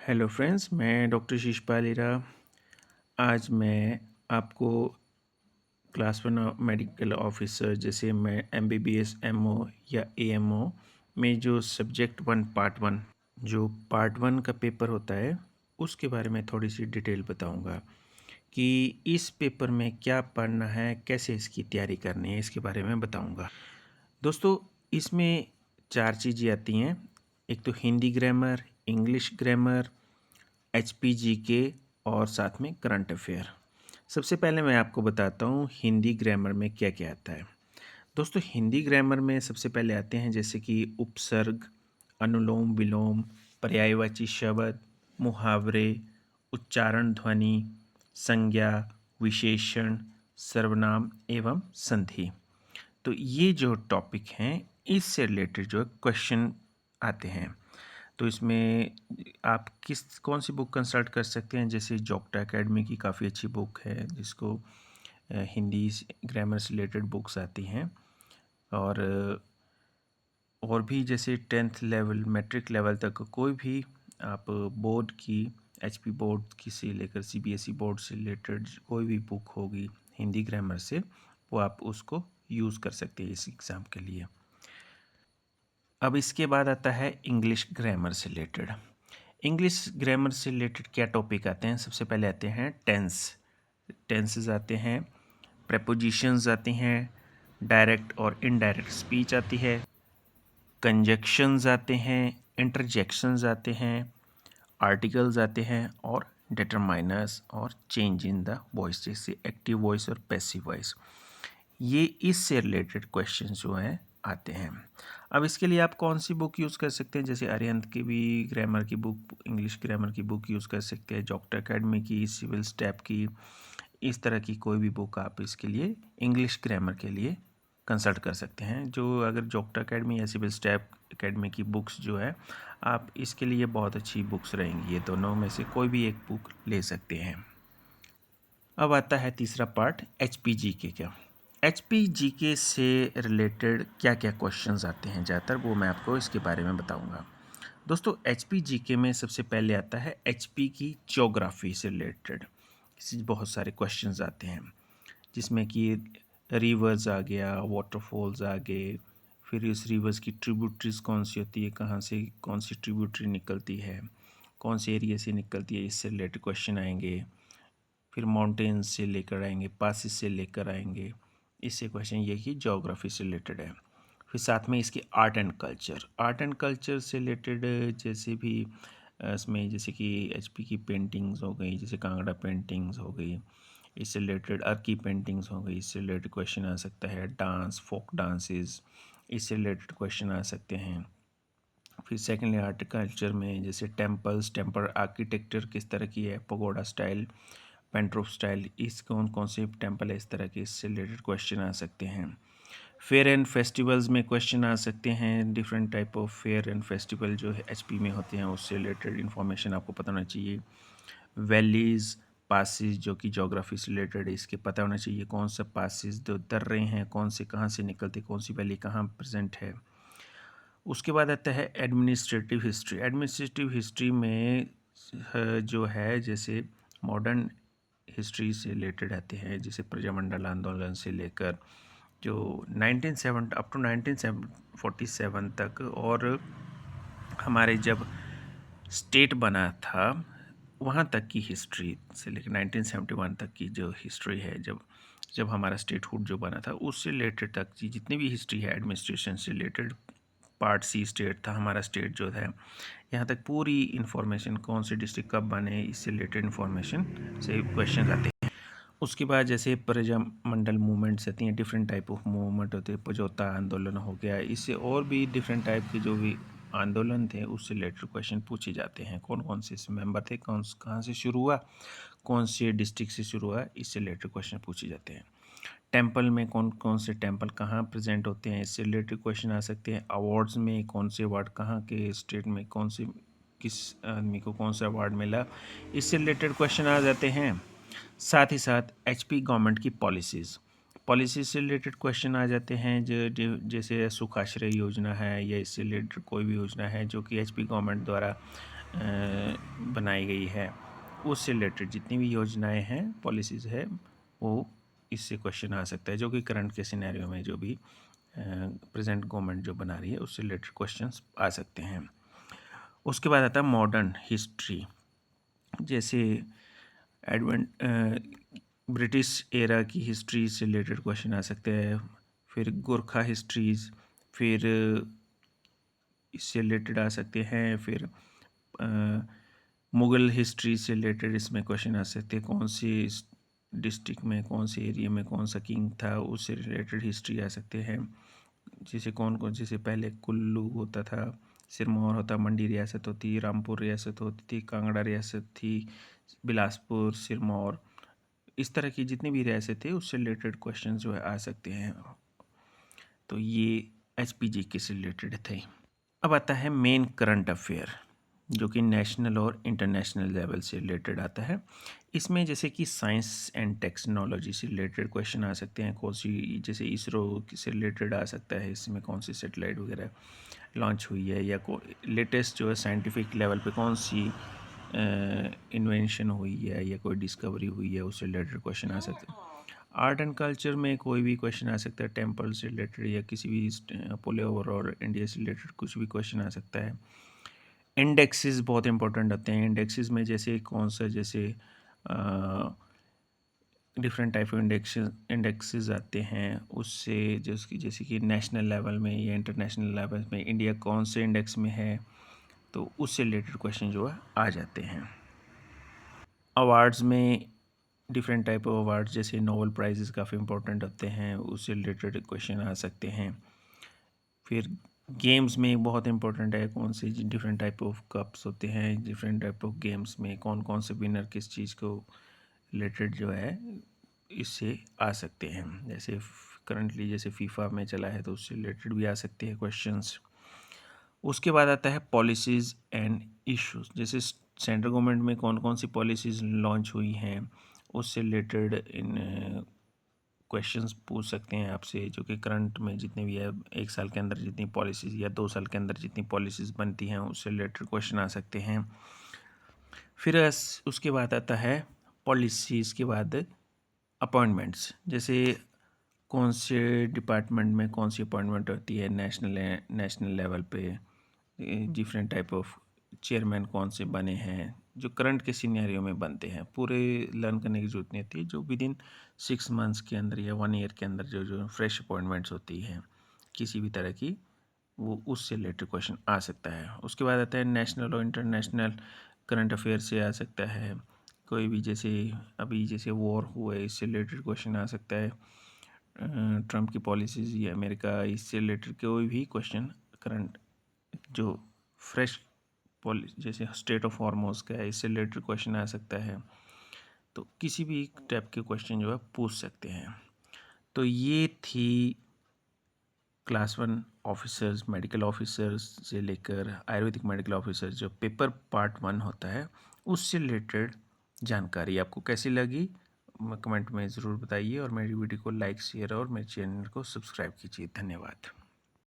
Hello friends, मैं doctor Sheeshpal हीरा। आज मैं आपको क्लास वन मेडिकल ऑफिसर जैसे मैं एमबीबीएस एमओ या एएमओ में जो सब्जेक्ट वन पार्ट वन का पेपर होता है उसके बारे में थोड़ी सी डिटेल बताऊंगा कि इस पेपर में क्या पढ़ना है, कैसे इसकी तैयारी करनी है, इसके बारे में बताऊंगा। दोस्तों, इसमें 4 चीज़ें आती हैं। एक तो Hindi grammar, English grammar, HPGK और साथ में करंट अफेयर। सबसे पहले मैं आपको बताता हूँ हिंदी ग्रामर में क्या क्या आता है। दोस्तों, हिंदी ग्रामर में सबसे पहले आते हैं जैसे कि उपसर्ग, अनुलोम विलोम, पर्यायवाची शब्द, मुहावरे, उच्चारण ध्वनि, संज्ञा, विशेषण, सर्वनाम एवं संधि। तो ये जो टॉपिक हैं इससे रिलेटेड जो क्वेश्चन आते हैं। तो इसमें आप कौन सी बुक कंसल्ट कर सकते हैं, जैसे जॉक्टा एकेडमी की काफ़ी अच्छी बुक है जिसको हिंदी ग्रामर से रिलेटेड बुक्स आती हैं। और भी जैसे 10th लेवल, मैट्रिक लेवल तक कोई भी आप बोर्ड की, HP बोर्ड की से लेकर CBSE बोर्ड से रिलेटेड कोई भी बुक होगी हिंदी ग्रामर से, वो आप उसको यूज़ कर सकते हैं इस एग्ज़ाम के लिए। अब इसके बाद आता है इंग्लिश ग्रामर से रिलेटेड। इंग्लिश ग्रामर से रिलेटेड क्या टॉपिक आते हैं? सबसे पहले आते हैं टेंसेस आते हैं, प्रेपोजिशंस आती हैं, डायरेक्ट और इनडायरेक्ट स्पीच आती है, कंजक्शंस आते हैं, इंटरजेक्शंस आते हैं, आर्टिकल्स आते हैं और डिटरमाइनर्स और चेंज इन द वॉइस, जैसे एक्टिव वॉइस और पैसिव वॉइस। ये इससे रिलेटेड क्वेश्चन जो हैं आते हैं। अब इसके लिए आप कौन सी बुक यूज़ कर सकते हैं? जैसे अरिहंत की भी ग्रामर की बुक, इंग्लिश ग्रामर की बुक यूज़ कर सकते हैं, जॉक्टा एकेडमी की, सिविल स्टेप की, इस तरह की कोई भी बुक आप इसके लिए इंग्लिश ग्रामर के लिए कंसल्ट कर सकते हैं। जो अगर जॉक्टा एकेडमी या सिविल स्टेप एकेडमी की बुक्स जो है, आप इसके लिए बहुत अच्छी बुक्स रहेंगी। ये दोनों में से कोई भी एक बुक ले सकते हैं। अब आता है तीसरा पार्ट HPGK का। HPGK से रिलेटेड क्या क्या क्वेश्चंस आते हैं ज़्यादातर, वो मैं आपको इसके बारे में बताऊंगा। दोस्तों, HPGK में सबसे पहले आता है HP की ज्योग्राफी से रिलेटेड। इससे बहुत सारे क्वेश्चंस आते हैं जिसमें कि रिवर्स आ गया, वाटरफॉल्स आ गए, फिर इस रिवर्स की ट्रिब्यूटरीज कौन सी होती है, कहाँ से कौन सी ट्रिब्यूटरी निकलती है, कौन से एरिया से निकलती है, इससे रिलेटेड क्वेश्चन आएंगे। फिर माउंटेन्स से लेकर आएंगे, पासिस से लेकर आएंगे, इससे क्वेश्चन ये कि ज्योग्राफी से रिलेटेड है। फिर साथ में इसकी आर्ट एंड कल्चर से रिलेटेड जैसे भी इसमें जैसे कि HP की पेंटिंग्स हो गई, जैसे कांगड़ा पेंटिंग्स हो गई, इससे रिलेटेड अर्की पेंटिंग्स हो गई, इससे रिलेटेड क्वेश्चन आ सकता है। डांस, फोक डांसेस, इससे रिलेटेड क्वेश्चन आ सकते हैं। फिर सेकेंडली आर्ट कल्चर में जैसे टेम्पल आर्किटेक्चर किस तरह की है, पगोडा स्टाइल, पेंट्रोफ स्टाइल, इस कौन कौन से टेम्पल है, इस तरह के इससे रिलेटेड क्वेश्चन आ सकते हैं। फेयर एंड फेस्टिवल्स में क्वेश्चन आ सकते हैं। Different type of fair and festival जो है HP में होते हैं, उससे रिलेटेड इन्फॉर्मेशन आपको पता होना चाहिए। वैलीज़, पासिस जो कि ज्योग्राफी से रिलेटेड है, इसके पता होना चाहिए कौन सा पासिस जो उतर रहे हैं, कौन से कहाँ से निकलते, कौन सी वैली कहाँ प्रेजेंट है। उसके बाद आता है एडमिनिस्ट्रेटिव हिस्ट्री में जो है जैसे मॉडर्न हिस्ट्री से रिलेटेड आते हैं, जैसे प्रजामंडल आंदोलन से लेकर जो 1970 अप टू 1947 तक, और हमारे जब स्टेट बना था वहाँ तक की हिस्ट्री से लेकर 1971 तक की जो हिस्ट्री है, जब जब हमारा स्टेटहुड जो बना था उससे रिलेटेड तक की जितनी भी हिस्ट्री है एडमिनिस्ट्रेशन से रिलेटेड। पार्ट C स्टेट था हमारा, स्टेट जो है, यहाँ तक पूरी इन्फॉर्मेशन, कौन से डिस्ट्रिक्ट कब बने, इससे रिलेटेड इन्फॉर्मेशन से क्वेश्चन आते हैं। उसके बाद जैसे प्रजामंडल मूवमेंट्स आती हैं, डिफरेंट टाइप ऑफ मूवमेंट होते हैं, पजौता आंदोलन हो गया, इससे और भी डिफरेंट टाइप के जो भी आंदोलन थे उससे रिलेटेड क्वेश्चन पूछे जाते हैं। कौन कौन से इसमें मेंबर थे, कौन कहाँ से शुरू हुआ, कौन से डिस्ट्रिक्ट से शुरू हुआ, इससे रिलेटेड क्वेश्चन पूछे जाते हैं। टेम्पल में कौन कौन से टेम्पल कहाँ प्रेजेंट होते हैं, इससे रिलेटेड क्वेश्चन आ सकते हैं। अवार्ड्स में कौन से अवार्ड कहाँ के स्टेट में, कौन से किस आदमी को कौन सा अवार्ड मिला, इससे रिलेटेड क्वेश्चन आ जाते हैं। साथ ही साथ HP गवर्नमेंट की पॉलिसीज से रिलेटेड क्वेश्चन आ जाते हैं, जैसे सुखाश्रय योजना है या इससे रिलेटेड कोई भी योजना है जो कि HP गवर्नमेंट द्वारा बनाई गई है उससे रिलेटेड जितनी भी योजनाएं हैं, पॉलिसीज़ है, वो इससे क्वेश्चन आ सकता है, जो कि करंट के सिनेरियो में जो भी प्रेजेंट गवर्नमेंट जो बना रही है उससे रिलेटेड क्वेश्चंस आ सकते हैं। उसके बाद आता है मॉडर्न हिस्ट्री, जैसे ब्रिटिश एरा की हिस्ट्री से रिलेटेड क्वेश्चन आ सकते हैं, फिर गोरखा हिस्ट्रीज़, फिर इससे रिलेटेड आ सकते हैं, फिर मुग़ल हिस्ट्री से रिलेटेड इसमें क्वेश्चन आ सकते हैं, कौन सी डिस्ट्रिक्ट में, कौन से एरिया में कौन सा किंग था, उससे रिलेटेड हिस्ट्री आ सकते हैं। जैसे जैसे पहले कुल्लू होता था, सिरमौर होता, मंडी रियासत होती, रामपुर रियासत होती थी, कांगड़ा रियासत थी, बिलासपुर, सिरमौर, इस तरह की जितनी भी रियासत थे उससे रिलेटेड क्वेश्चन जो है आ सकते हैं। तो ये HPG से रिलेटेड थे। अब आता है मेन करंट अफेयर, जो कि नेशनल और इंटरनेशनल लेवल से रिलेटेड आता है। इसमें जैसे कि साइंस एंड टेक्नोलॉजी से रिलेटेड क्वेश्चन आ सकते हैं, कौन सी, जैसे इसरो से रिलेटेड आ सकता है, इसमें कौन सी सेटेलाइट वगैरह लॉन्च हुई है, या लेटेस्ट जो है साइंटिफिक लेवल पे कौन सी इन्वेंशन हुई है या कोई डिस्कवरी हुई है, उससे रिलेटेड क्वेश्चन आ सकते हैं। आर्ट एंड कल्चर में कोई भी क्वेश्चन आ सकता है, टेम्पल से रिलेटेड या किसी भी पुलियोर और इंडिया से रिलेटेड कुछ भी क्वेश्चन आ सकता है। इंडेक्सेस बहुत इंपॉर्टेंट होते हैं। इंडेक्सेस में जैसे कौन सा, जैसे डिफरेंट टाइप ऑफ इंडेक्सेस आते हैं, उससे जैसे कि नेशनल लेवल में या इंटरनेशनल लेवल में इंडिया कौन से इंडेक्स में है, तो उससे रिलेटेड क्वेश्चन जो है आ जाते हैं। अवार्ड्स में डिफरेंट टाइप ऑफ अवार्ड्स, जैसे नोबेल प्राइजेस काफ़ी इंपॉर्टेंट होते हैं, उससे रिलेटेड क्वेश्चन आ सकते हैं। फिर गेम्स में बहुत इंपॉर्टेंट है, कौन से डिफरेंट टाइप ऑफ कप्स होते हैं, डिफरेंट टाइप ऑफ गेम्स में कौन कौन से विनर किस चीज़ को रिलेटेड जो है इससे आ सकते हैं। जैसे करंटली जैसे फीफा में चला है तो उससे रिलेटेड भी आ सकते हैं क्वेश्चंस। उसके बाद आता है पॉलिसीज़ एंड इश्यूज, जैसे सेंट्रल गवर्नमेंट में कौन कौन सी पॉलिसीज़ लॉन्च हुई हैं, उससे रिलेटेड इन क्वेश्चंस पूछ सकते हैं आपसे, जो कि करंट में जितने भी है, 1 साल के अंदर जितनी पॉलिसीज़ या 2 साल के अंदर जितनी पॉलिसीज़ बनती हैं उससे रिलेटेड क्वेश्चन आ सकते हैं। फिर उसके बाद आता है पॉलिसीज़ के बाद अपॉइंटमेंट्स, जैसे कौन से डिपार्टमेंट में कौन सी अपॉइंटमेंट होती है, नेशनल लेवल पे डिफरेंट टाइप ऑफ चेयरमैन कौन से बने हैं, जो करंट के सिनेरियो में बनते हैं। पूरे लर्न करने की जरूरत नहीं होती, जो विद इन 6 मंथ्स के अंदर या 1 ईयर के अंदर जो जो फ्रेश अपॉइंटमेंट्स होती हैं किसी भी तरह की, वो उससे रिलेटेड क्वेश्चन आ सकता है। उसके बाद आता है नेशनल और इंटरनेशनल करंट अफेयर से आ सकता है। कोई भी जैसे अभी जैसे वॉर हुआ है, इससे रिलेटेड क्वेश्चन आ सकता है। ट्रम्प की पॉलिसीज़ या अमेरिका, इससे रिलेटेड कोई भी क्वेश्चन करंट जो फ्रेश जैसे स्टेट ऑफ हॉर्मोस का है, इससे रिलेटेड क्वेश्चन आ सकता है। तो किसी भी टाइप के क्वेश्चन जो है पूछ सकते हैं। तो ये थी क्लास 1 ऑफिसर्स, मेडिकल ऑफिसर्स से लेकर आयुर्वेदिक मेडिकल ऑफिसर्स, जो पेपर पार्ट 1 होता है, उससे रिलेटेड जानकारी। आपको कैसी लगी कमेंट में ज़रूर बताइए, और मेरी वीडियो को लाइक, शेयर और मेरे चैनल को सब्सक्राइब कीजिए। धन्यवाद।